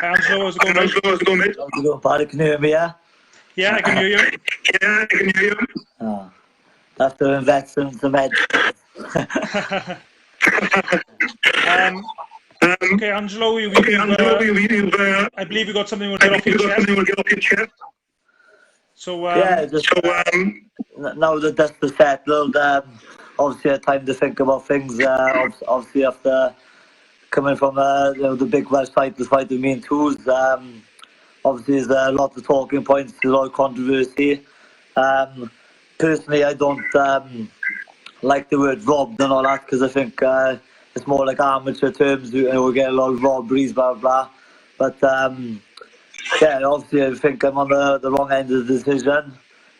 Angelo, how's it going, mate? How's it going, mate? How's it going, Paddy? Can you hear me, yeah? Yeah, I can hear you. Yeah, I can hear you. Oh, after investing some head. Okay, Angelo, I believe you got something you want to get off your chest. So, yeah, just now that that's settled, obviously I had time to think about things. Obviously after coming from the big Welsh title fight with me and Touze, obviously there's a lot of talking points, there's a lot of controversy. Personally, I don't like the word robbed and all that, because I think it's more like amateur terms. We get a lot of robberies, blah blah. But yeah, obviously I think I'm on the wrong end of the decision.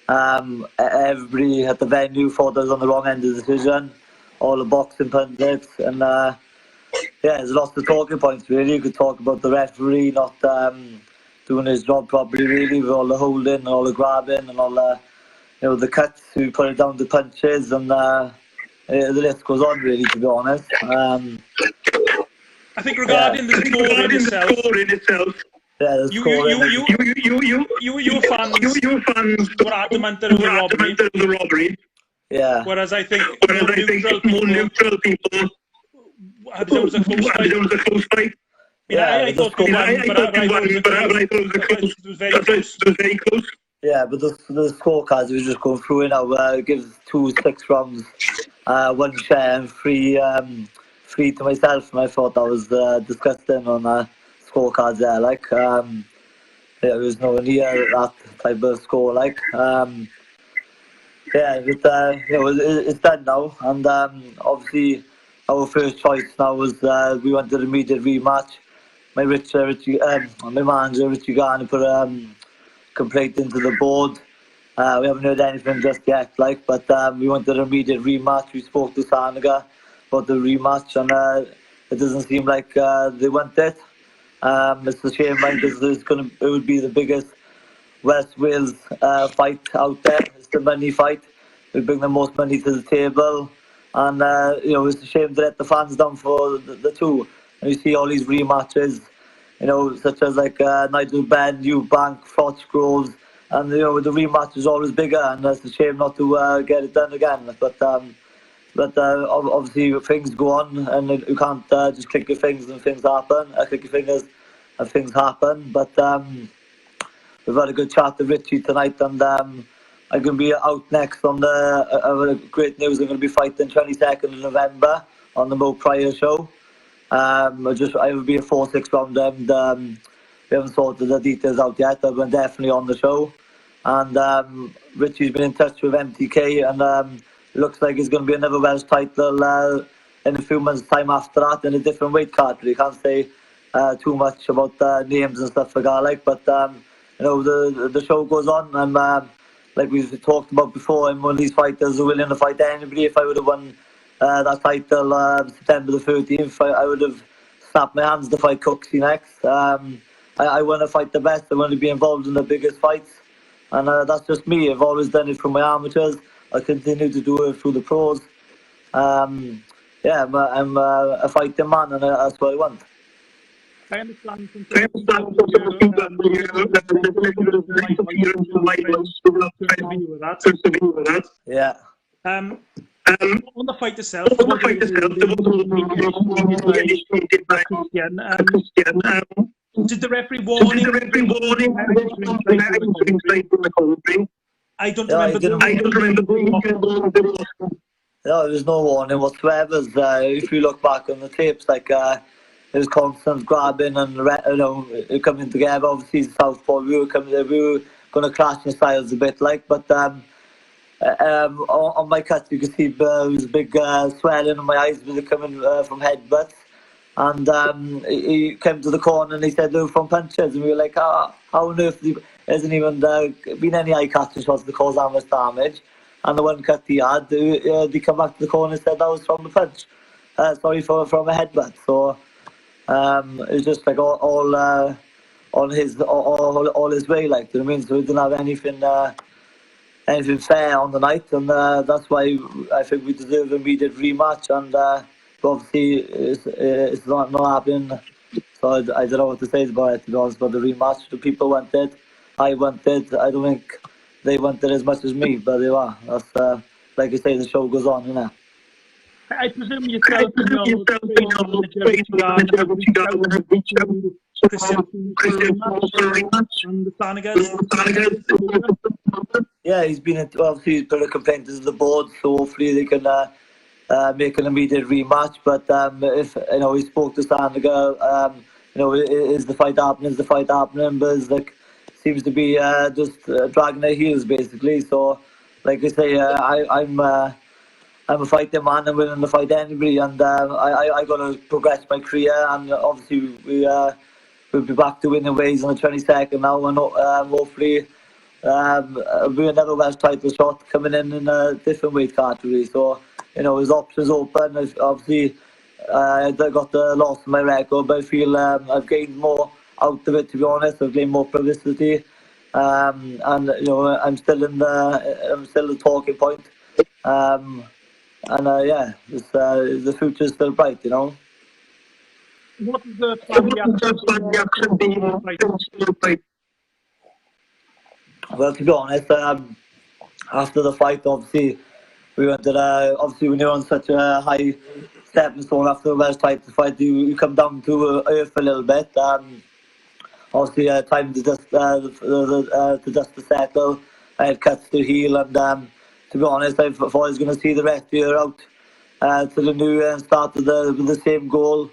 Everybody at the venue thought I was on the wrong end of the decision. All the boxing pundits, and yeah, there's lots of talking points really. You could talk about the referee not doing his job properly, really, with all the holding and all the grabbing and all the the cuts who put it down to punches, and the list goes on really, to be honest. I think regarding the score in itself, yeah, you were fans were adamant that it was a robbery. Yeah. Whereas I think more neutral people had it was a close fight. Yeah, I thought it was very close. Yeah, but the scorecards we were just going through it now. It gives 2 6 rounds, 1 share and 3 to myself, and I thought that was disgusting on scorecards there. Like, there was nowhere near that type of score. Like, yeah, but it's done now, and obviously our first choice now was we wanted an immediate rematch. My manager Richie Garner put complaint into the board. We haven't heard anything just yet, like, but we wanted an immediate rematch. We spoke to Sanaga about the rematch, and it doesn't seem like they want it. It's a shame, right? It would be the biggest West Wales fight out there. It's the money fight. We bring the most money to the table, and it's a shame to let the fans down for the two. And you see all these rematches, such as like Nigel Benn, Eubank, Froch Groves, and the rematch is always bigger, and it's a shame not to get it done again. But obviously things go on, and you can't just click your fingers and things happen. Click your fingers and things happen. But we've had a good chat with Richie tonight, and I'm going to be out next on great news. I'm going to be fighting 22nd of November on the Mo Pryor show. I would be a 4-6 round, and we haven't sorted the details out yet. But I'm definitely on the show, and Richie's been in touch with MTK, and it looks like it's going to be another Welsh title in a few months' time after that, in a different weight category. You can't say too much about names and stuff like that, like, but the show goes on, and like we've talked about before, I'm one of these fighters who are willing to fight anybody. If I would have won that title September the 13th, I would have snapped my hands to fight Cooksey next. I want to fight the best. I want to be involved in the biggest fights, and that's just me. I've always done it from my amateurs. I continue to do it through the pros. I'm a fighting man, and that's what I want. I understand. Yeah. On the fight itself, did the referee warn him? I don't remember. No, there was no warning whatsoever. If you look back on the tapes, like it was constant grabbing and coming together. Obviously, southpaw. We were going to clash in styles a bit, like, but on my cut you could see there was a big swelling in my eyes with it coming from headbutts, and he came to the corner and he said no from punches, and we were like, how on earth there hasn't even been any eye catching shots to cause that much damage, and the one cut he had, he come back to the corner and said that was from the punch, from a headbutt. So it was just like all his way, like, do you know what I mean? So we didn't have anything fair on the night, and that's why I think we deserve an immediate rematch, and obviously it's not happening. It's So I don't know what to say about it, to be honest, about the rematch. The people want it. I want it. I don't think they want it as much as me, but they are. That's, like you say, the show goes on, you know. I presume yourself and your training manager, Richie Garner, have reached out to Kristian Touze for a rematch and the Flanagan. Yeah, he's put a complaint to the board, so hopefully they can make an immediate rematch. But if he spoke to Flanagan, is the fight happening? Is the fight happening? But it's like seems to be just dragging their heels basically. So, like I say, I'm a fighting man. I'm willing to fight anybody, and I got to progress my career. And obviously, we'll be back to winning ways on the 22nd now, and hopefully, be another Welsh title shot coming in a different weight category. So, his options open. Obviously, I got the loss in my record, but I feel I've gained more out of it. To be honest, I've gained more publicity, and I'm still the talking point. The future's still bright, What is the plan reaction? Well, to be honest, after the fight, obviously, we wanted. Obviously, when you're on such a high stepping stone after the Welsh title fight, you come down to earth a little bit. Obviously, time to dust to settle. I had cuts to heal, and to be honest, I thought I was going to see the rest of the year out to the new year and start with the same goal,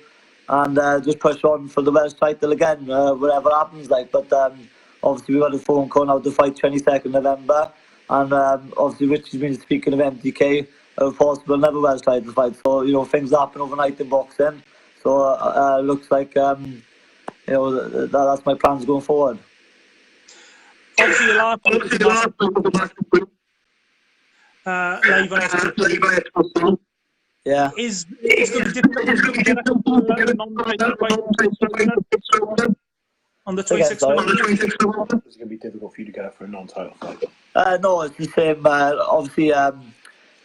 and just push on for the Welsh title again, whatever happens. But obviously we got a phone call now to fight 22nd November, and obviously Richie's been speaking of MTK, of possible another Welsh title fight. So things happen overnight in boxing. So looks like that's my plans going forward. Obviously, your last live on yeah. Is going to be difficult to get a non-title fight on the 26th of November? It's going to be difficult for you to get up for a non-title fight. No, it's the same. Obviously,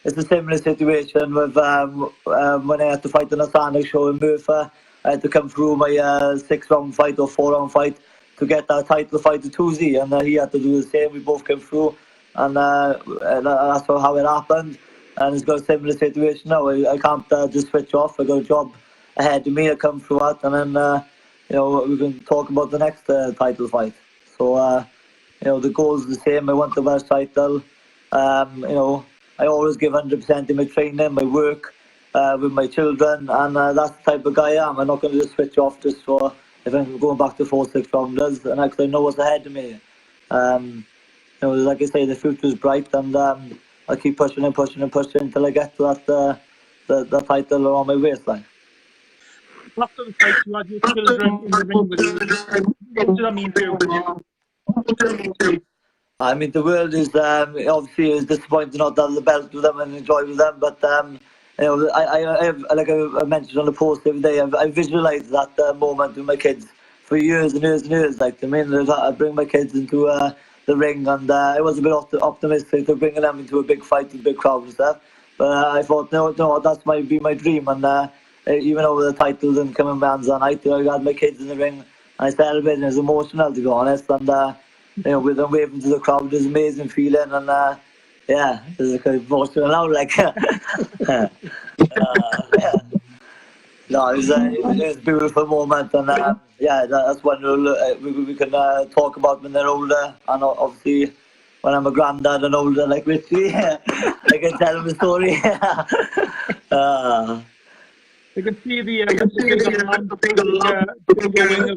it's a similar situation with when I had to fight in a Sonic show in Merthyr. I had to come through my 6-round fight or 4-round fight to get that title fight to Touze, and he had to do the same. We both came through, and that's how it happened. And it's got a similar situation now. I can't just switch off. I got a job ahead of me. I come through that, and then we can talk about the next title fight. So the goal is the same. I want the Welsh title. I always give 100% in my training, my work, with my children, and that's the type of guy I am. I'm not going to just switch off just for if I'm going back to 4-6 rounders, and I know what's ahead of me. Like I say, the future is bright, and I'll keep pushing and pushing and pushing until I get to that title around my waistline. After the fight, you had your children in the ring with you. What does that mean to you? I mean, the world is obviously is disappointed not to have the belt with them and enjoy with them, but I have, like I mentioned on the post the other day, I visualised that moment with my kids for years and years and years. I bring my kids into the ring, and I was a bit optimistic to bringing them into a big fight with big crowd and stuff. But I thought, no, that might be my dream. And even though the title didn't come in my hands that night, I had my kids in the ring, and I celebrated. It was emotional, to be honest. And with them waving to the crowd, it was an amazing feeling. And it's emotional now, No, it was a beautiful moment, and that's when we can talk about when they're older, and obviously when I'm a granddad and older like Richie, I can tell them a story. You can see the bigger wing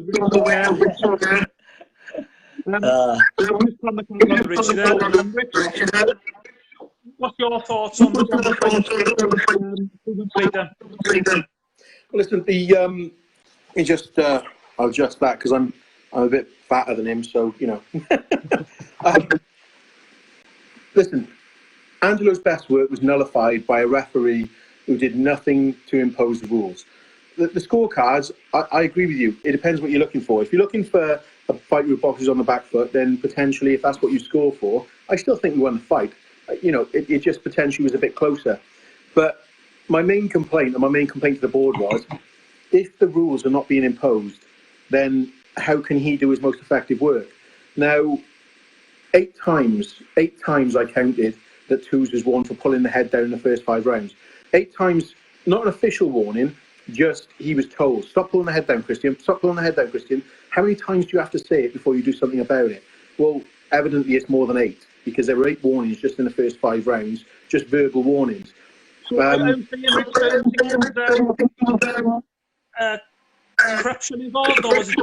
of Richie there. What's your thoughts on the later? Well, listen, I'll adjust that because I'm a bit fatter than him, so listen, Angelo's best work was nullified by a referee who did nothing to impose the rules. The scorecards, I agree with you. It depends what you're looking for. If you're looking for a fight with boxers on the back foot, then potentially, if that's what you score for, I still think we won the fight. It just potentially was a bit closer. But my main complaint to the board was, if the rules are not being imposed, then how can he do his most effective work? Now, eight times I counted that Touze was warned for pulling the head down in the first 5 rounds. 8 times, not an official warning, just he was told, stop pulling the head down, Kristian, stop pulling the head down, Kristian. How many times do you have to say it before you do something about it? Well, evidently it's more than 8, because there were 8 warnings just in the first 5 rounds, just verbal warnings. So I'm saying corruption involved, or was it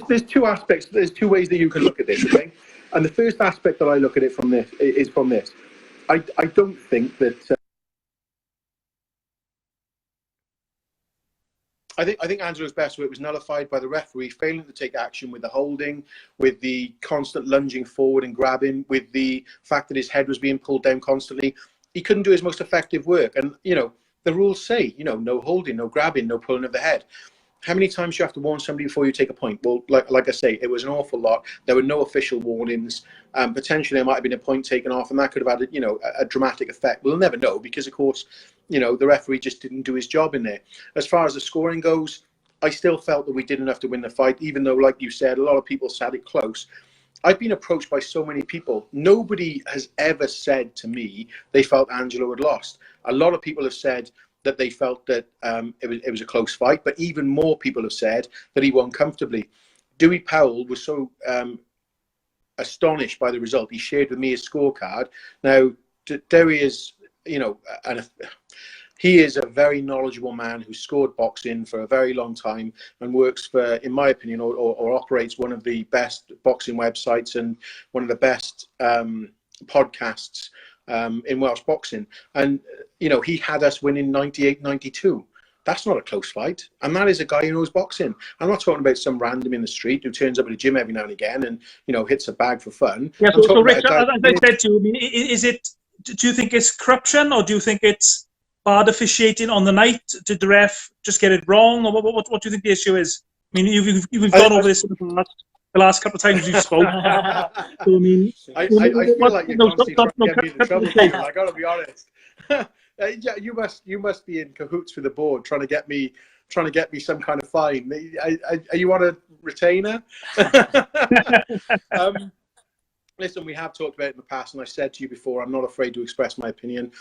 there's 2 aspects. There's 2 ways that you can look at this, okay? And the first aspect that I look at it from this is from this. I don't think that. I think Angelo's best work was nullified by the referee failing to take action with the holding, with the constant lunging forward and grabbing, with the fact that his head was being pulled down constantly. He couldn't do his most effective work. And, you know, the rules say, you know, no holding, no grabbing, no pulling of the head. How many times do you have to warn somebody before you take a point? Well, like I say, it was an awful lot. There were no official warnings. Potentially, there might have been a point taken off, and that could have had, you know, a dramatic effect. We'll never know because, of course, you know, the referee just didn't do his job in there. As far as the scoring goes, I still felt that we did enough to win the fight, even though, like you said, a lot of people said it close. I've been approached by so many people. Nobody has ever said to me they felt Angelo had lost. A lot of people have said that they felt that it was a close fight, but even more people have said that he won comfortably. Dewey Powell was so astonished by the result. He shared with me his scorecard. Now, Dewey is, you know, he is a very knowledgeable man who scored boxing for a very long time and works for, in my opinion, or operates one of the best boxing websites and one of the best podcasts in Welsh boxing. And, you know, he had us winning 98-92. That's not a close fight. And that is a guy who knows boxing. I'm not talking about some random in the street who turns up at a gym every now and again and, you know, hits a bag for fun. Yeah, so Rich, as I said to you, I mean, do you think it's corruption, or do you think it's bad officiating on the night? Did the ref just get it wrong, or what do you think the issue is? I mean, you've gone over this in the last couple of times you spoke. So, I mean, I feel like you're constantly trying to get me into trouble. I got to be honest. Yeah, you must be in cahoots with the board, trying to get me some kind of fine. Are you on a retainer? Listen, we have talked about it in the past, and I said to you before, I'm not afraid to express my opinion.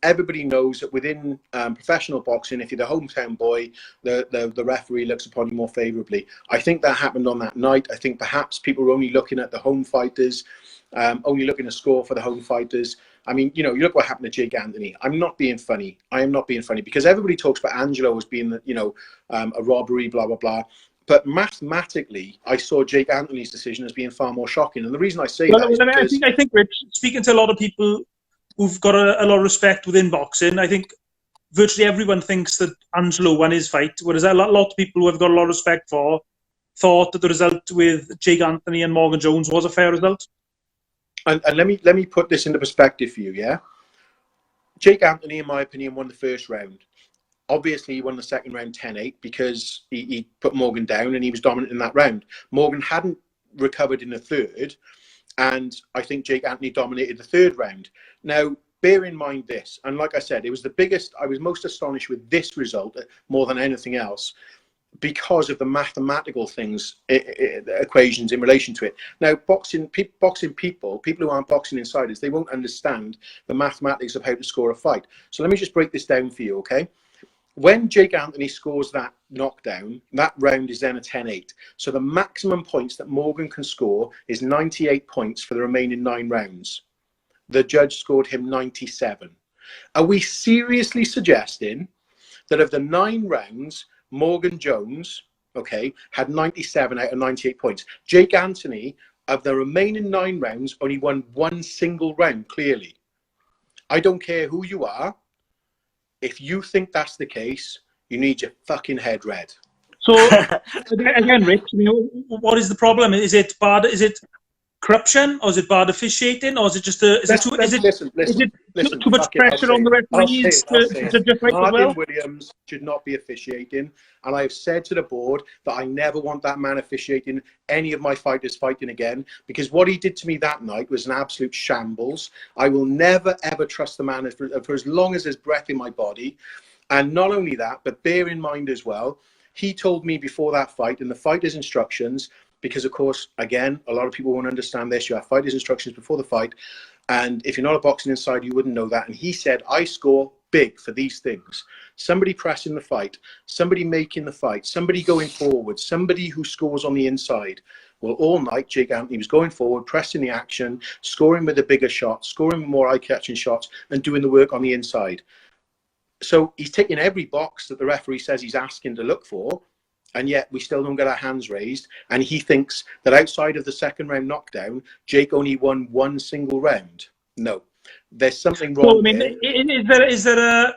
Everybody knows that within professional boxing, if you're the hometown boy, the referee looks upon you more favourably. I think that happened on that night. I think perhaps people were only looking at the home fighters, only looking to score for the home fighters. I mean, you know, you look what happened to Jake Anthony. I'm not being funny. I am not being funny, because everybody talks about Angelo as being, you know, a robbery, blah, blah, blah. But mathematically, I saw Jake Anthony's decision as being far more shocking. And the reason I say that is because... I think, Rich, speaking to a lot of people who've got a lot of respect within boxing, I think virtually everyone thinks that Angelo won his fight, whereas a lot of people who have got a lot of respect for thought that the result with Jake Anthony and Morgan Jones was a fair result. And let me put this into perspective for you, yeah? Jake Anthony, in my opinion, won the first round. Obviously, he won the second round 10-8 because he put Morgan down and he was dominant in that round. Morgan hadn't recovered in the third, and I think Jake Anthony dominated the third round. Now, bear in mind this, and like I said, it was the biggest, I was most astonished with this result more than anything else because of the mathematical things, equations in relation to it. Now, boxing people who aren't boxing insiders, they won't understand the mathematics of how to score a fight. So let me just break this down for you, okay? When Jake Anthony scores that knockdown, that round is then a 10-8. So the maximum points that Morgan can score is 98 points for the remaining 9 rounds. The judge scored him 97. Are we seriously suggesting that of the 9 rounds, Morgan Jones, okay, had 97 out of 98 points? Jake Anthony, of the remaining 9 rounds, only won 1 single round, clearly. I don't care who you are. If you think that's the case, you need your fucking head read. So, again, Rich, you know, what is the problem? Is it bad? Is it corruption, or is it bad officiating, or is it just too much pressure on the referees to just like as well? Williams should not be officiating, and I've said to the board that I never want that man officiating any of my fighters fighting again, because what he did to me that night was an absolute shambles. I will never ever trust the man for as long as there's breath in my body. And not only that, but bear in mind as well, he told me before that fight, in the fighter's instructions, because of course, again, a lot of people won't understand this. You have fighters' instructions before the fight. And if you're not a boxing insider, you wouldn't know that. And he said, I score big for these things. Somebody pressing the fight, somebody making the fight, somebody going forward, somebody who scores on the inside. Well, all night, Jake Anthony was going forward, pressing the action, scoring with the bigger shots, scoring with more eye-catching shots, and doing the work on the inside. So he's ticking every box that the referee says he's asking to look for, and yet we still don't get our hands raised. And he thinks that outside of the second round knockdown, Jake only won one single round. No, there's something wrong. So, I mean, is there a? I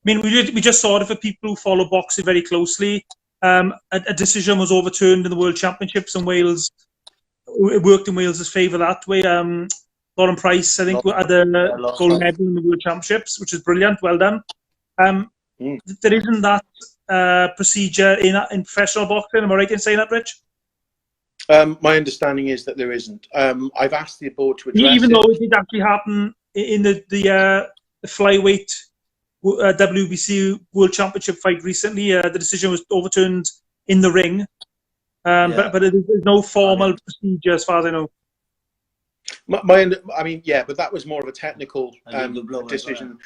mean, we just saw it for people who follow boxing very closely. A decision was overturned in the World Championships in Wales. It worked in Wales' favour that way. Lauren Price, I think, had a gold medal in the World Championships, which is brilliant. Well done. There isn't that procedure in professional boxing. Am I right in saying that, Rich? My understanding is that there isn't. I've asked the board to address even though it did actually happen in the flyweight WBC World Championship fight recently. The decision was overturned in the ring, but there's no formal procedure as far as I know. I mean, yeah, but that was more of a technical decision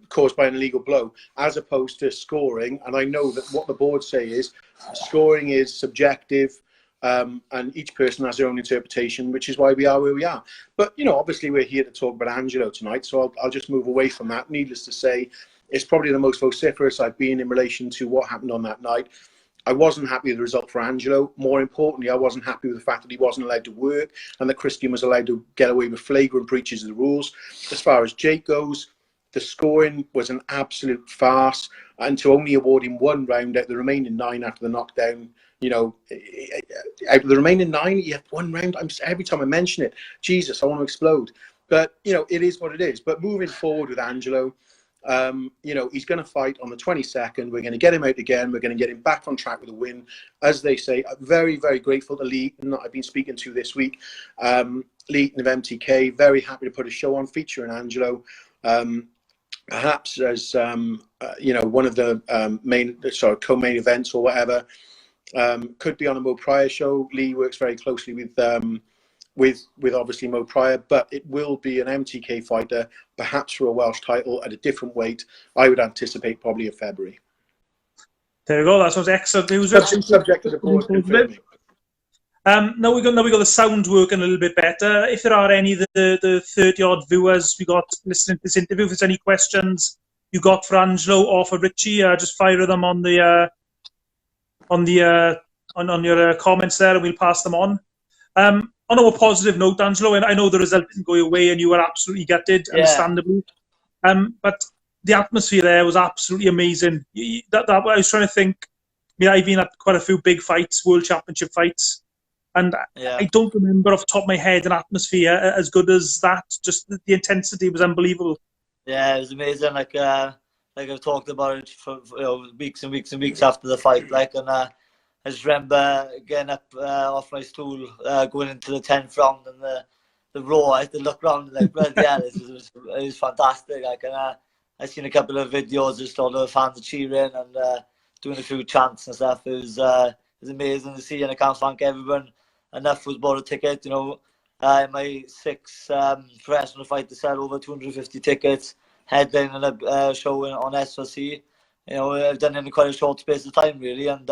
caused by an illegal blow, as opposed to scoring. And I know that what the board say is scoring is subjective, and each person has their own interpretation, which is why we are where we are. But, you know, obviously we're here to talk about Angelo tonight, so I'll just move away from that. Needless to say, it's probably the most vociferous I've been in relation to what happened on that night. I wasn't happy with the result for Angelo. More importantly, I wasn't happy with the fact that he wasn't allowed to work and that Kristian was allowed to get away with flagrant breaches of the rules. As far as Jake goes, the scoring was an absolute farce. And to only award him one round out of the remaining 9 after the knockdown, you know, out of the remaining 9, you have one round. Every time I mention it, Jesus, I want to explode. But, you know, it is what it is. But moving forward with Angelo, you know, he's going to fight on the 22nd. We're going to get him out again. We're going to get him back on track with a win. As they say, very, very grateful to Lee, and I've been speaking to this week. Lee of MTK, very happy to put a show on featuring Angelo. Perhaps as, you know, one of the co-main events or whatever. Could be on a Mo Pryor show. Lee works very closely with obviously Mo Pryor, but it will be an MTK fighter, perhaps for a Welsh title at a different weight. I would anticipate probably in February. There you go. That sounds excellent news. Subject to the board confirming. Now we got the sound working a little bit better. If there are any of the 30-odd viewers we got listening to this interview, if there's any questions you got for Angelo or for Richie, just fire them on your comments there, and we'll pass them on. On a more positive note, Angelo, and I know the result didn't go your way and you were absolutely gutted, understandably. But the atmosphere there was absolutely amazing. I was trying to think, I mean, I've been at quite a few big fights, World Championship fights, and I don't remember off the top of my head an atmosphere as good as that. Just the intensity was unbelievable. Yeah, it was amazing. Like I've talked about it for weeks and weeks and weeks after the fight. I just remember getting up off my stool, going into the 10th round, and the roar. I had to look around and it was fantastic. I seen a couple of videos, just all the fans cheering and doing a few chants and stuff. It was amazing to see, and I can't thank everyone enough who's bought a ticket. You know, my 6 professional fight to sell over 250 tickets, headlining a show on SRC. You know, I've done it in quite a short space of time, really, and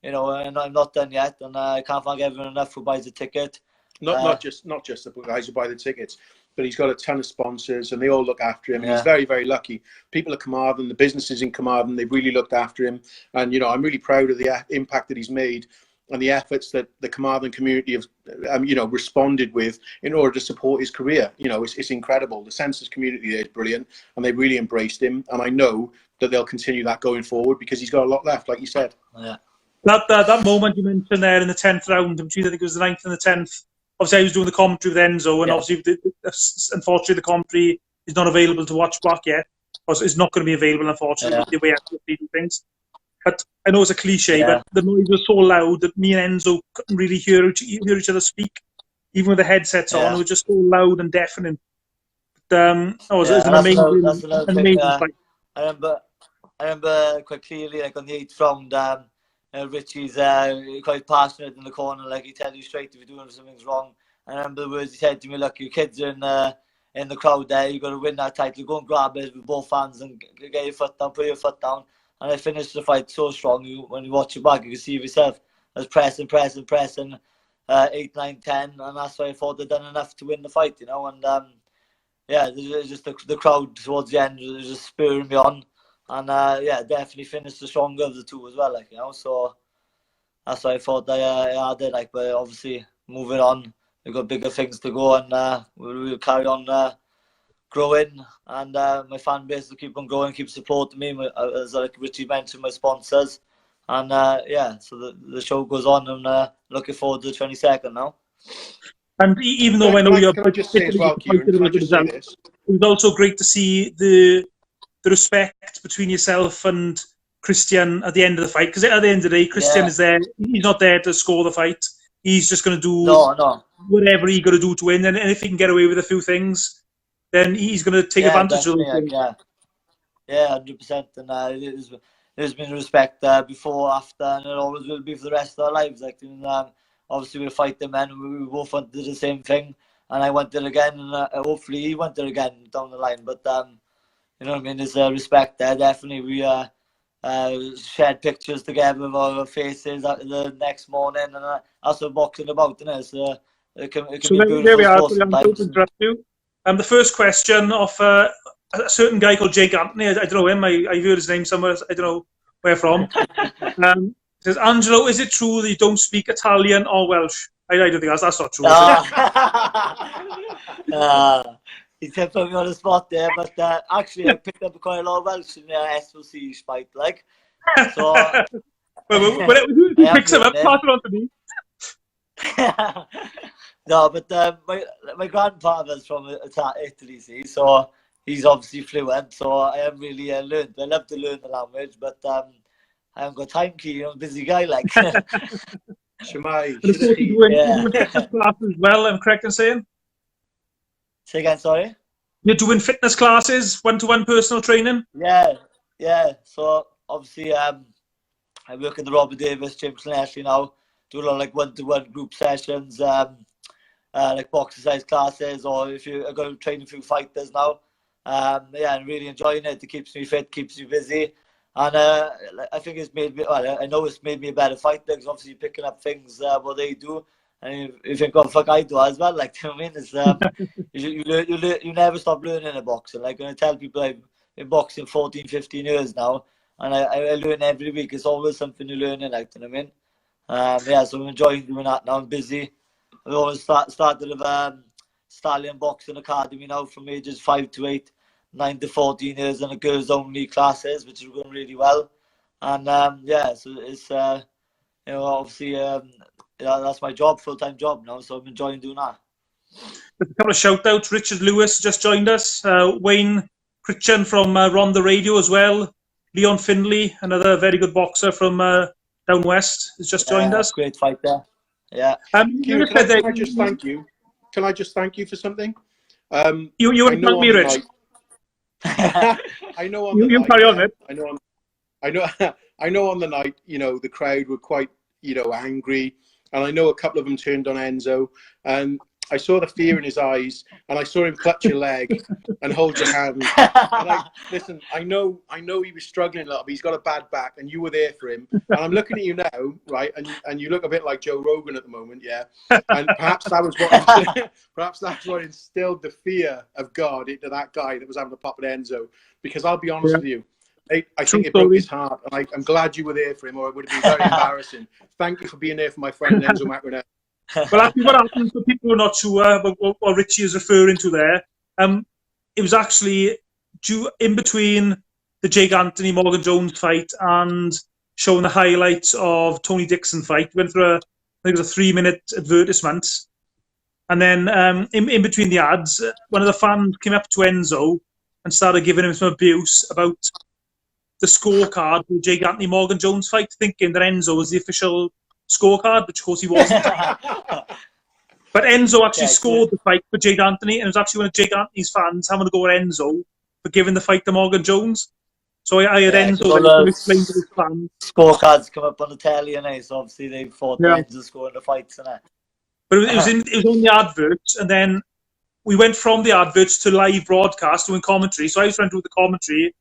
you know, and I'm not done yet, and I can't thank everyone enough who buys a ticket. Not just the guys who buy the tickets, but he's got a ton of sponsors, and they all look after him. Yeah. He's very, very lucky. People at Carmarthen, the businesses in Carmarthen, they've really looked after him, and you know, I'm really proud of the impact that he's made and the efforts that the Carmarthen community have, you know, responded with in order to support his career. You know, it's incredible. The census community there is brilliant, and they really embraced him, and I know that they'll continue that going forward because he's got a lot left, like you said. Yeah. That moment you mentioned there in the 10th round, I think it was the 9th and the 10th. Obviously, I was doing the commentary with Enzo, and obviously, unfortunately, the commentary is not available to watch back yet. Or it's not going to be available, unfortunately, the way I do things. But I know it's a cliche, but the noise was so loud that me and Enzo couldn't really hear each other speak, even with the headsets on. It was just so loud and deafening. But, it was an amazing fight. I remember quite clearly, like on the 8th round, Richie's quite passionate in the corner, like he tells you straight if you're doing something's wrong. I remember the words he said to me, look, you kids are in the crowd there, you got to win that title, go and grab it with both hands and get your foot down, put your foot down. And I finished the fight so strong, when you watch it back, you can see yourself as pressing, 8, 9, 10, and that's why I thought they'd done enough to win the fight, you know. And yeah, there's just the crowd towards the end was just spurring me on. And yeah, definitely finished the stronger of the two as well, like, you know. So that's why I thought I did, like, but obviously moving on, we've got bigger things to go, and we'll carry on growing, and my fan base will keep on growing, keep supporting me, as like Richie mentioned, my sponsors, and yeah, so the show goes on, and looking forward to the 22nd now. And even though I know you're, can I just say as well, Ciaran, can I just say this? It was also great to see the respect between yourself and Kristian at the end of the fight, because at the end of the day, Kristian is there. He's not there to score the fight. He's just going to do whatever he's got to do to win, and if he can get away with a few things, then he's going to take advantage of it. Yeah, 100%. And there's been respect before, after, and it always will be for the rest of our lives. Like, obviously we'll fight them, and we both wanted the same thing, and I wanted it again, and hopefully he wanted it again down the line. But you know what I mean? There's respect there. Definitely, we shared pictures together of our faces the next morning, and that's what boxing about, isn't it? So it can be beautiful. There we are. The first question of a certain guy called Jake Anthony. I don't know him. I've heard his name somewhere. I don't know where from. Says, Angelo, is it true that you don't speak Italian or Welsh? I don't think that's not true. He put me on the spot there, but actually I picked up quite a lot of Welsh in the SLC fight, like. So, who picks him up? Pass it on to me. No, but my grandfather's from Italy, see, so he's obviously fluent. So I haven't really learned. I love to learn the language, but I haven't got time, Key. I'm a busy guy, like. Shemai. As well, I'm correct in saying? Say again, sorry? You're doing fitness classes, one-to-one personal training? Yeah. So obviously, I work in the Robert Davis Gym internationally now. Do a lot of like one-to-one group sessions, like box exercise classes, or if you're going to train a few fighters now. Yeah, I'm really enjoying it. It keeps me fit, keeps me busy. And I think it's made me, well, I know it's made me a better fighter, because obviously you're picking up things what they do. And you think, oh, fuck, I do as well. Like, you know what I mean? It's, you never stop learning in boxing. Like, when I tell people I've been boxing 14, 15 years now, and I learn every week. It's always something you're learning, like, you know what I mean? Yeah, so I'm enjoying doing that now. I'm busy. I always started with Stallion Boxing Academy now from ages 5 to 8, 9 to 14 years, and the girls only classes, which is going really well. And yeah, so it's, you know, obviously, that's my job, full-time job now, so I'm enjoying doing that. A couple of shout-outs. Richard Lewis just joined us. Wayne Kristian from Ronda Radio as well. Leon Findlay, another very good boxer from down west, has just joined us. Great fight there. Yeah. Can I just thank you? Can I just thank you for something? You would thank me, Rich. I know on the night, carry on it. I know on the night, you know, the crowd were quite, you know, angry, and I know a couple of them turned on Enzo, and I saw the fear in his eyes, and I saw him clutch your leg and hold your hand. And listen, I know he was struggling a lot, but he's got a bad back, and you were there for him. And I'm looking at you now, right? And you look a bit like Joe Rogan at the moment, yeah. And perhaps that was what instilled the fear of God into that guy that was having a pop at Enzo. Because I'll be honest with you, I think it broke his heart, and I'm glad you were there for him, or it would have been very embarrassing. Thank you for being there for my friend Enzo Macronel. Well, actually, what happened, for people who are not sure what Richie is referring to there, it was actually in between the Jake Anthony Morgan Jones fight and showing the highlights of Tony Dixon fight. We went through I think it was a 3-minute advertisement, and then in between the ads, one of the fans came up to Enzo and started giving him some abuse about the scorecard for the Jake Anthony Morgan Jones fight, thinking that Enzo was the official scorecard, which of course he wasn't. But Enzo actually scored the fight for Jake Anthony, and it was actually one of Jake Anthony's fans having to go at Enzo for giving the fight to Morgan Jones. So I had Enzo so there to explain to his fans. Scorecards come up on the telly, and so obviously they thought the Enzo scoring the fights, and But it was on the adverts, and then we went from the adverts to live broadcast doing commentary. So I was trying to do the commentary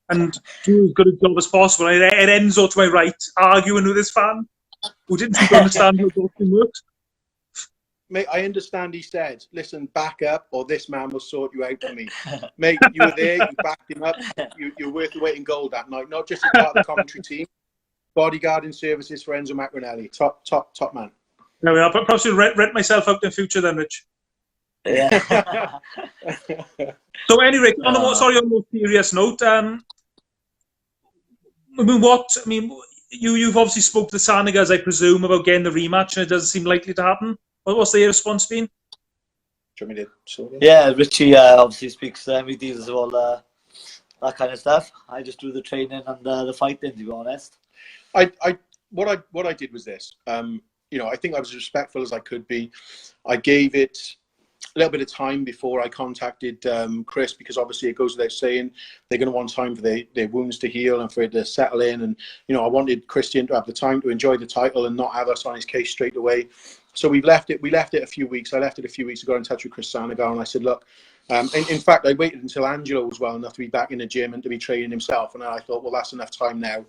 and do as good a job as possible. I had Enzo to my right arguing with his fan who didn't seem to understand how boxing worked. Mate, I understand he said, listen, back up or this man will sort you out for me. Mate, you were there, you backed him up, you're worth the weight in gold that night, not just as part of the commentary team, bodyguarding services for Enzo Macronelli. Top man. There we are. Perhaps you'll rent myself out in future then, Rich. Yeah. So anyway, on a more serious note, you've obviously spoke to the Sanegas, I presume, about getting the rematch, and it doesn't seem likely to happen. What's their response been? Do you want me to sort it? Yeah, Richie obviously speaks to them. He deals with all that kind of stuff. I just do the training and the fighting, to be honest. What I did was this. I think I was as respectful as I could be. I gave it a little bit of time before I contacted Chris, because obviously it goes without saying they're going to want time for their wounds to heal and for it to settle in. And I wanted Kristian to have the time to enjoy the title and not have us on his case straight away. So we left it a few weeks. I left it a few weeks to go in touch with Chris Sanagar, and I said, look, in fact, I waited until Angelo was well enough to be back in the gym and to be training himself. And I thought, well, that's enough time now.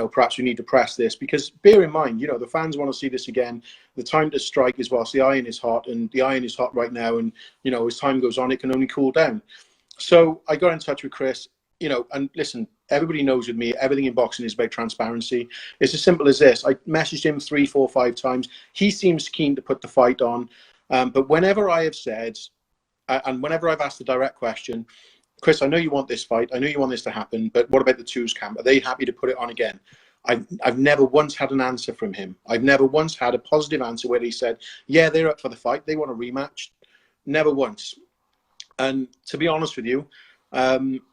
Perhaps we need to press this, because bear in mind, the fans want to see this again. The time to strike is whilst the iron is hot, and the iron is hot right now. And, as time goes on, it can only cool down. So I got in touch with Chris, and listen, everybody knows with me, everything in boxing is about transparency. It's as simple as this. I messaged him 3, 4, 5 times. He seems keen to put the fight on. But whenever I have said, and whenever I've asked the direct question, Chris, I know you want this fight. I know you want this to happen, but what about the Touze camp? Are they happy to put it on again? I've never once had an answer from him. I've never once had a positive answer where he said, yeah, they're up for the fight. They want a rematch. Never once. And to be honest with you,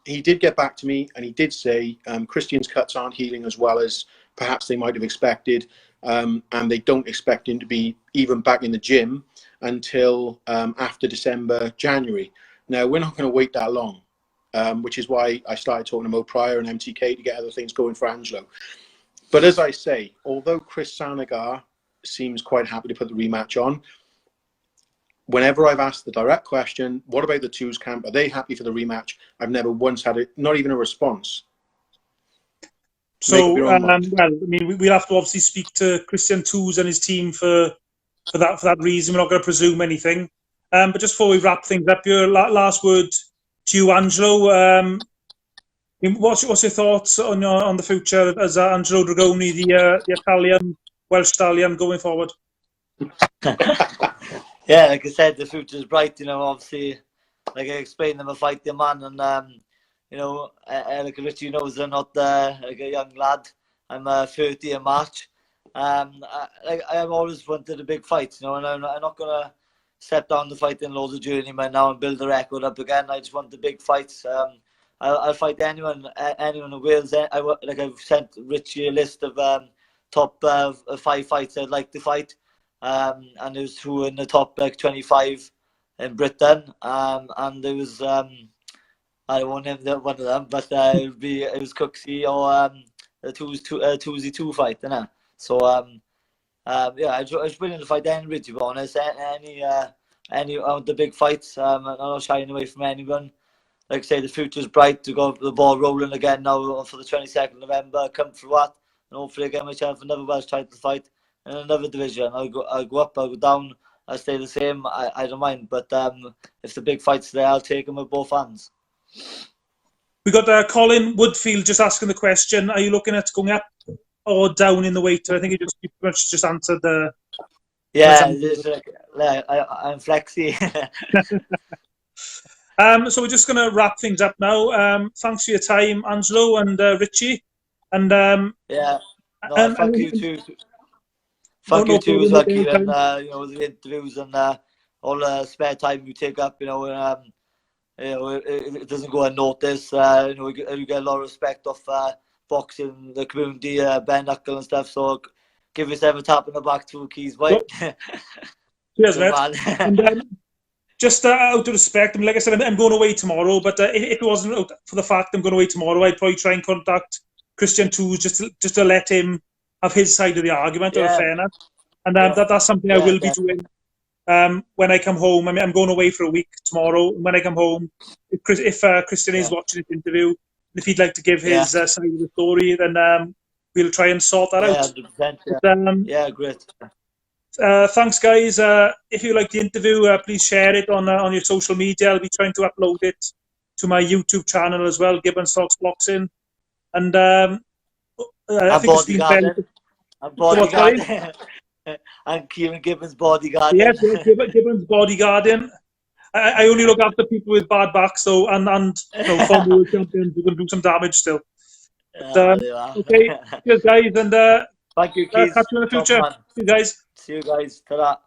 he did get back to me, and he did say Kristian's cuts aren't healing as well as perhaps they might have expected, and they don't expect him to be even back in the gym until after December, January. Now, we're not going to wait that long, which is why I started talking to Mo Pryor and MTK to get other things going for Angelo. But as I say, although Chris Sanagar seems quite happy to put the rematch on, whenever I've asked the direct question, what about the Touze camp? Are they happy for the rematch? I've never once had it, not even a response. So, we'll have to obviously speak to Kristian Touze and his team for that reason. We're not going to presume anything. But just before we wrap things up, your last word to you, Angelo. What's your thoughts on the future as Angelo Dragone, the Italian, Welsh stallion, going forward? Yeah, like I said, the future's bright. Obviously, like I explained, I'm a fighting man, and like Richie knows, I'm not like a young lad. I'm 30 in March. I've always wanted a big fight, and I'm not gonna step down the fighting loads of journeymen now and build the record up again. I just want the big fights. I'll fight anyone in Wales. I've sent Richie a list of top 5 fights I'd like to fight. And there was 2 in the top 25 in Britain, and there was I won't name one of them, but it was Cooksey or the Touze 2 fight, innit? So I was willing to fight anybody, to be honest. Any of the big fights. I'm not shying away from anyone. Like I say, the future's bright to go the ball rolling again now for the 22nd of November. Come through that, and hopefully I get myself another Welsh title fight in another division. I'll go up, I'll go down, I'll stay the same. I don't mind. But if the big fight's there, I'll take them with both hands. We got Colin Woodfield just asking the question: are you looking at going up or down in the weight? I think he pretty much just answered the. Yeah, I'm flexy. So we're just going to wrap things up now. Thanks for your time, Angelo and Richie. And thank you too. Thank you too as well, Ciaran. With the interviews and all the spare time you take up. It doesn't go unnoticed. We get a lot of respect off boxing, the community, bare knuckle and stuff. So give yourself a tap on the back, 2 keys, right? Cheers, mate. just out of respect, I mean, like I said, I'm going away tomorrow. But if it wasn't for the fact I'm going away tomorrow, I'd probably try and contact Kristian Touze just to let him have his side of the argument, out of fairness. And that's something I will be doing when I come home. I mean, I'm going away for a week tomorrow. And when I come home, if Kristian is watching this interview, if he'd like to give his side of the story, then we'll try and sort that out. 100%, yeah, great. Thanks, guys. If you like the interview, please share it on your social media. I'll be trying to upload it to my YouTube channel as well, Gibbons Talks Boxing. And I think it's been very... I'm bodyguarding. I'm Ciaran Gibbons bodyguarding. Yes, Gibbons bodyguarding. I only look after people with bad backs, so and former world champions who can do some damage still. But, okay, cheers, guys, and thank you, Keith. catch you in the future. See you guys. See you guys. Ta-ra.